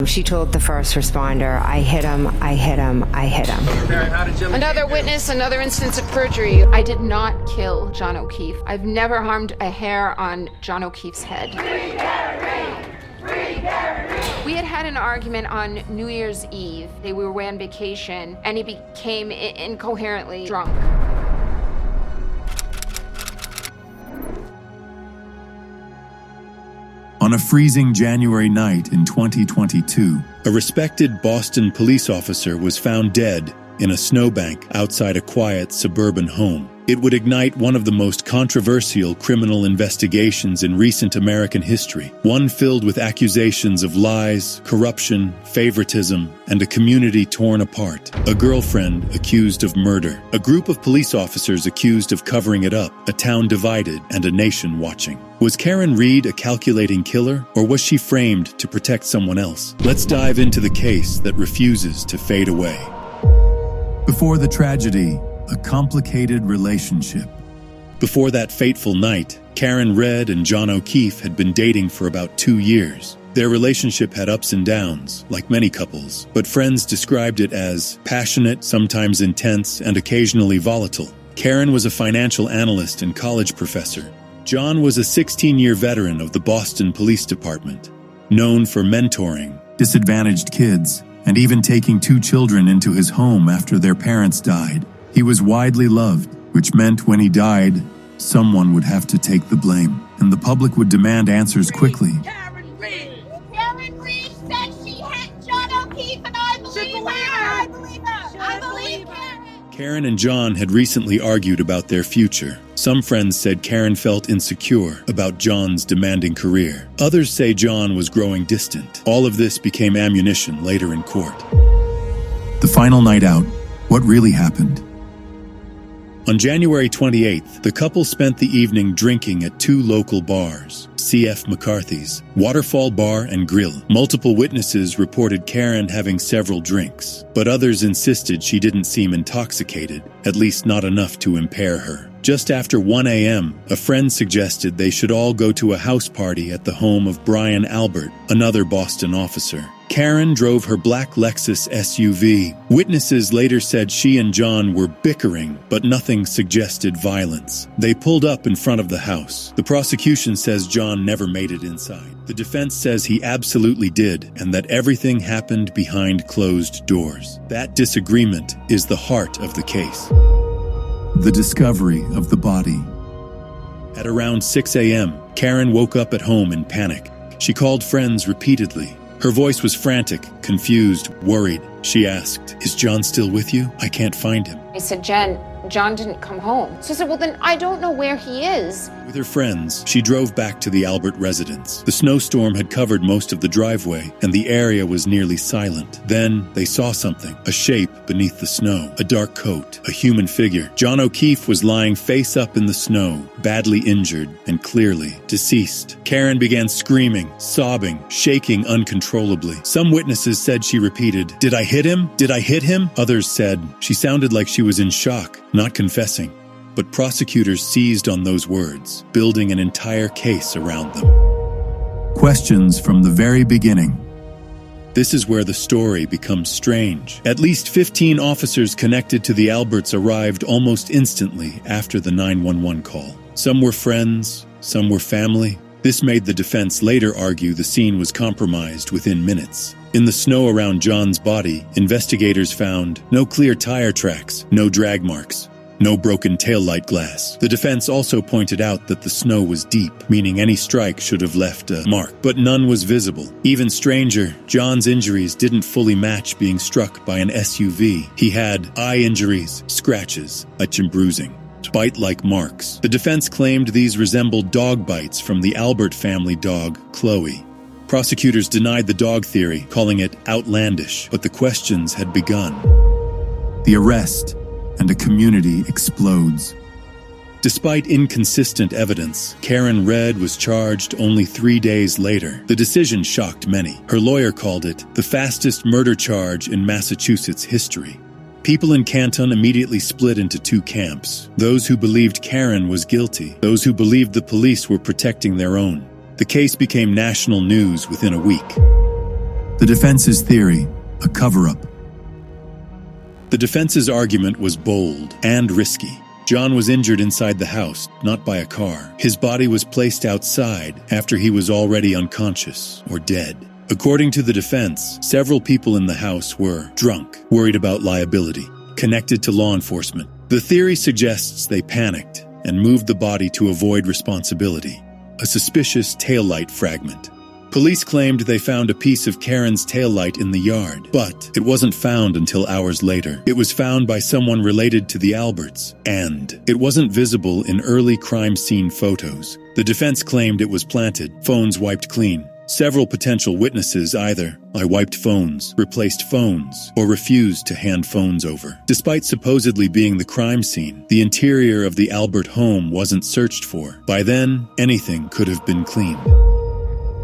She told the first responder, I hit him, I hit him, I hit him. Another witness, another instance of perjury. I did not kill John O'Keefe. I've never harmed a hair on John O'Keefe's head. We had an argument on New Year's Eve. We were away on vacation, and he became incoherently drunk. On a freezing January night in 2022, a respected Boston police officer was found dead in a snowbank outside a quiet suburban home. It would ignite one of the most controversial criminal investigations in recent American history, one filled with accusations of lies, corruption, favoritism, and a community torn apart. A girlfriend accused of murder, a group of police officers accused of covering it up, a town divided, and a nation watching. Was Karen Reed a calculating killer, or was she framed to protect someone else? Let's dive into the case that refuses to fade away. Before the tragedy, a complicated relationship. Before that fateful night, Karen Reed and John O'Keefe had been dating for about 2 years. Their relationship had ups and downs, like many couples, but friends described it as passionate, sometimes intense, and occasionally volatile. Karen was a financial analyst and college professor. John was a 16-year veteran of the Boston Police Department, known for mentoring disadvantaged kids and even taking 2 children into his home after their parents died. He was widely loved, which meant when he died, someone would have to take the blame, and the public would demand answers quickly. Karen Reed! Karen Reed said she hit John O'Keefe, and I believe her! I believe her! I believe Karen! Karen and John had recently argued about their future. Some friends said Karen felt insecure about John's demanding career. Others say John was growing distant. All of this became ammunition later in court. The final night out, what really happened? On January 28th, the couple spent the evening drinking at 2 local bars, C.F. McCarthy's, Waterfall Bar and Grill. Multiple witnesses reported Karen having several drinks, but others insisted she didn't seem intoxicated, at least not enough to impair her. Just after 1 a.m., a friend suggested they should all go to a house party at the home of Brian Albert, another Boston officer. Karen drove her black Lexus SUV. Witnesses later said she and John were bickering, but nothing suggested violence. They pulled up in front of the house. The prosecution says John never made it inside. The defense says he absolutely did, and that everything happened behind closed doors. That disagreement is the heart of the case. The discovery of the body. At around 6 a.m., Karen woke up at home in panic. She called friends repeatedly. Her voice was frantic, confused, worried. She asked, "Is John still with you? I can't find him." I said, Jen, John didn't come home. So I said, well, then I don't know where he is. With her friends, she drove back to the Albert residence. The snowstorm had covered most of the driveway, and the area was nearly silent. Then they saw something, a shape beneath the snow, a dark coat, a human figure. John O'Keefe was lying face up in the snow, badly injured and clearly deceased. Karen began screaming, sobbing, shaking uncontrollably. Some witnesses said she repeated, "Did I hit him? Did I hit him?" Others said she sounded like she was in shock, not confessing. But prosecutors seized on those words, building an entire case around them. Questions from the very beginning. This is where the story becomes strange. At least 15 officers connected to the Alberts arrived almost instantly after the 911 call. Some were friends, some were family. This made the defense later argue the scene was compromised within minutes. In the snow around John's body, investigators found no clear tire tracks, no drag marks, no broken taillight glass. The defense also pointed out that the snow was deep, meaning any strike should have left a mark, but none was visible. Even stranger, John's injuries didn't fully match being struck by an SUV. He had eye injuries, scratches, and bruising, bite-like marks. The defense claimed these resembled dog bites from the Albert family dog, Chloe. Prosecutors denied the dog theory, calling it outlandish, but the questions had begun. The arrest, and a community explodes. Despite inconsistent evidence, Karen Reed was charged only 3 days later. The decision shocked many. Her lawyer called it the fastest murder charge in Massachusetts history. People in Canton immediately split into 2 camps. Those who believed Karen was guilty, those who believed the police were protecting their own. The case became national news within a week. The defense's theory, a cover-up. The defense's argument was bold and risky. John was injured inside the house, not by a car. His body was placed outside after he was already unconscious or dead. According to the defense, several people in the house were drunk, worried about liability, connected to law enforcement. The theory suggests they panicked and moved the body to avoid responsibility. A suspicious taillight fragment. Police claimed they found a piece of Karen's taillight in the yard, but it wasn't found until hours later. It was found by someone related to the Alberts, and it wasn't visible in early crime scene photos. The defense claimed it was planted, phones wiped clean. Several potential witnesses either I wiped phones, replaced phones, or refused to hand phones over. Despite supposedly being the crime scene, the interior of the Albert home wasn't searched for. By then, anything could have been cleaned.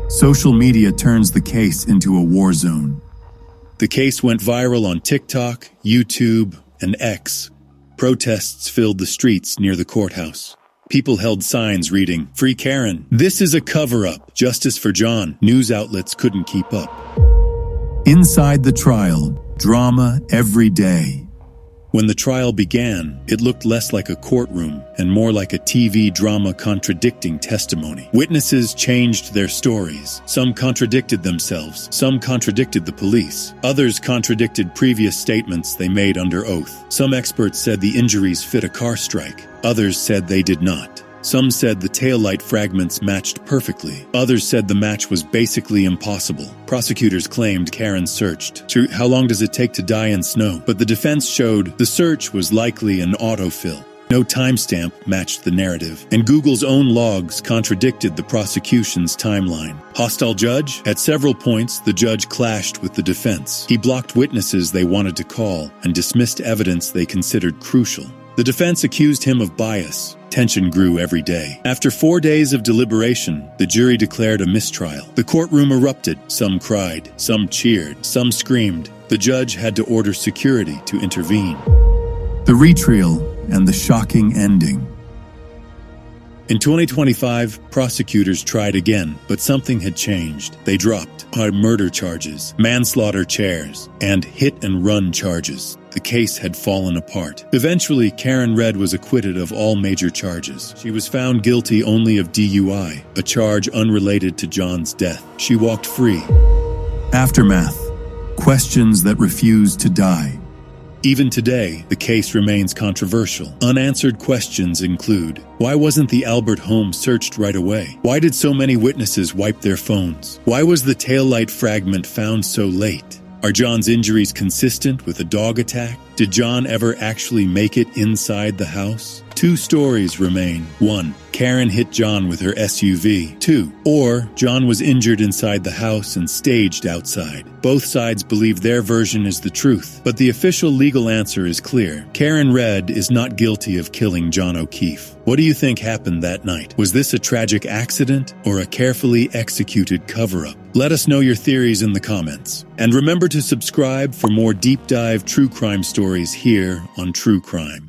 Social media turns the case into a war zone. The case went viral on TikTok, YouTube, and X. Protests filled the streets near the courthouse. People held signs reading, "Free Karen. This is a cover-up. Justice for John." News outlets couldn't keep up. Inside the trial, drama every day. When the trial began, it looked less like a courtroom and more like a TV drama contradicting testimony. Witnesses changed their stories. Some contradicted themselves. Some contradicted the police. Others contradicted previous statements they made under oath. Some experts said the injuries fit a car strike. Others said they did not. Some said the taillight fragments matched perfectly. Others said the match was basically impossible. Prosecutors claimed Karen searched. How long does it take to die in snow? But the defense showed the search was likely an autofill. No timestamp matched the narrative, and Google's own logs contradicted the prosecution's timeline. Hostile judge? At several points, the judge clashed with the defense. He blocked witnesses they wanted to call and dismissed evidence they considered crucial. The defense accused him of bias. Tension grew every day. After 4 days of deliberation, the jury declared a mistrial. The courtroom erupted. Some cried, some cheered, some screamed. The judge had to order security to intervene. The retrial and the shocking ending. In 2025, prosecutors tried again, but something had changed. They dropped murder charges, manslaughter charges, and hit-and-run charges. The case had fallen apart. Eventually, Karen Red was acquitted of all major charges. She was found guilty only of DUI, a charge unrelated to John's death. She walked free. Aftermath. Questions that refused to die. Even today, the case remains controversial. Unanswered questions include, why wasn't the Albert home searched right away? Why did so many witnesses wipe their phones? Why was the taillight fragment found so late? Are John's injuries consistent with a dog attack? Did John ever actually make it inside the house? 2 stories remain. 1. Karen hit John with her SUV. 2. Or John was injured inside the house and staged outside. Both sides believe their version is the truth, but the official legal answer is clear. Karen Red is not guilty of killing John O'Keefe. What do you think happened that night? Was this a tragic accident or a carefully executed cover-up? Let us know your theories in the comments. And remember to subscribe for more deep dive true crime stories here on True Crime.